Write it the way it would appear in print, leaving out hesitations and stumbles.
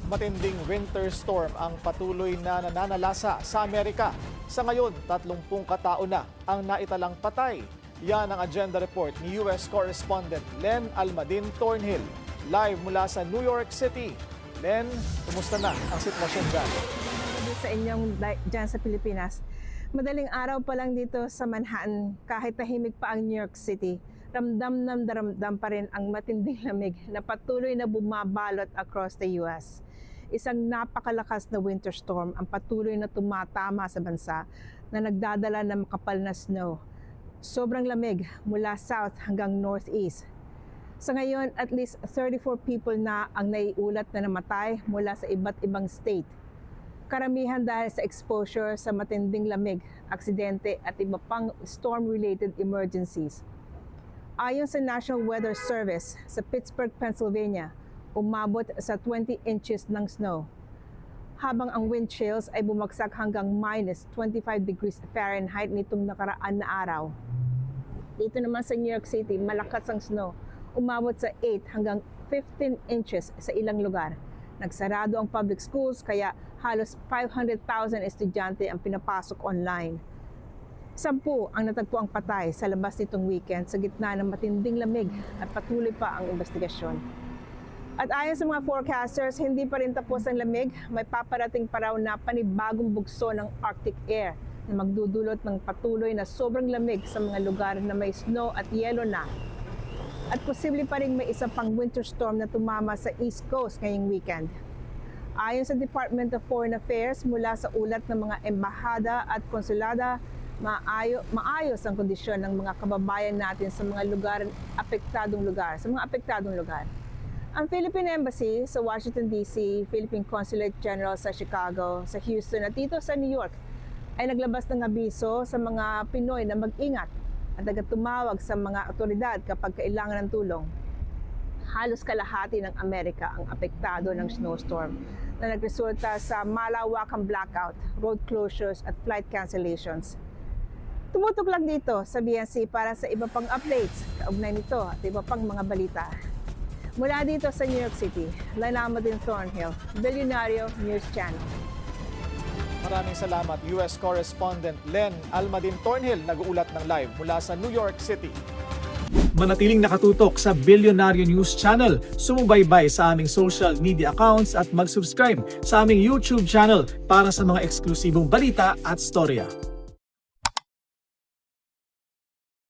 Matinding winter storm ang patuloy na nananalasa sa Amerika. Sa ngayon, 30 katao na ang naitalang patay. Yan ang agenda report ni US correspondent Len Almadin Thornhill. Live mula sa New York City. Len, kumusta na ang sitwasyon dyan? Sa inyong dyan sa Pilipinas, madaling araw pa lang dito sa Manhattan, kahit tahimik pa ang New York City, ramdam pa rin ang matinding lamig na patuloy na bumabalot across the US. Isang napakalakas na winter storm ang patuloy na tumatama sa bansa na nagdadala ng makapal na snow. Sobrang lamig mula south hanggang northeast. Sa ngayon, at least 34 people na ang naiulat na namatay mula sa iba't ibang state. Karamihan dahil sa exposure sa matinding lamig, aksidente at iba pang storm-related emergencies. Ayon sa National Weather Service sa Pittsburgh, Pennsylvania, umabot sa 20 inches ng snow. Habang ang wind chills ay bumagsak hanggang minus 25 degrees Fahrenheit nitong nakaraan na araw. Dito naman sa New York City, malakas ang snow. Umabot sa 8 hanggang 15 inches sa ilang lugar. Nagsarado ang public schools kaya halos 500,000 estudyante ang pinapasok online. 10 ang natagpuang patay sa labas nitong weekend sa gitna ng matinding lamig at patuloy pa ang investigasyon. At ayon sa mga forecasters, hindi pa rin tapos ang lamig. May paparating pa raw na panibagong bugso ng Arctic air na magdudulot ng patuloy na sobrang lamig sa mga lugar na may snow at yelo na. At posible pa rin may isa pang winter storm na tumama sa East Coast ngayong weekend. Ayon sa Department of Foreign Affairs, mula sa ulat ng mga embahada at konsulada, maayos ang kondisyon ng mga kababayan natin sa mga apektadong lugar. Ang Philippine Embassy sa Washington DC, Philippine Consulate General sa Chicago, sa Houston at dito sa New York ay naglabas ng abiso sa mga Pinoy na mag-ingat at tumawag sa mga otoridad kapag kailangan ng tulong. Halos kalahati ng Amerika ang apektado ng snowstorm na nagresulta sa malawakang blackout, road closures at flight cancellations. Tumutok lang dito sa BNC para sa iba pang updates, kaugnay nito at iba pang mga balita. Mula dito sa New York City, Len Almadin Thornhill, Bilyonaryo News Channel. Maraming salamat, US correspondent Len Almadin Thornhill, nag-uulat ng live mula sa New York City. Manatiling nakatutok sa Bilyonaryo News Channel, sumubaybay sa aming social media accounts at mag-subscribe sa aming YouTube channel para sa mga eksklusibong balita at storya.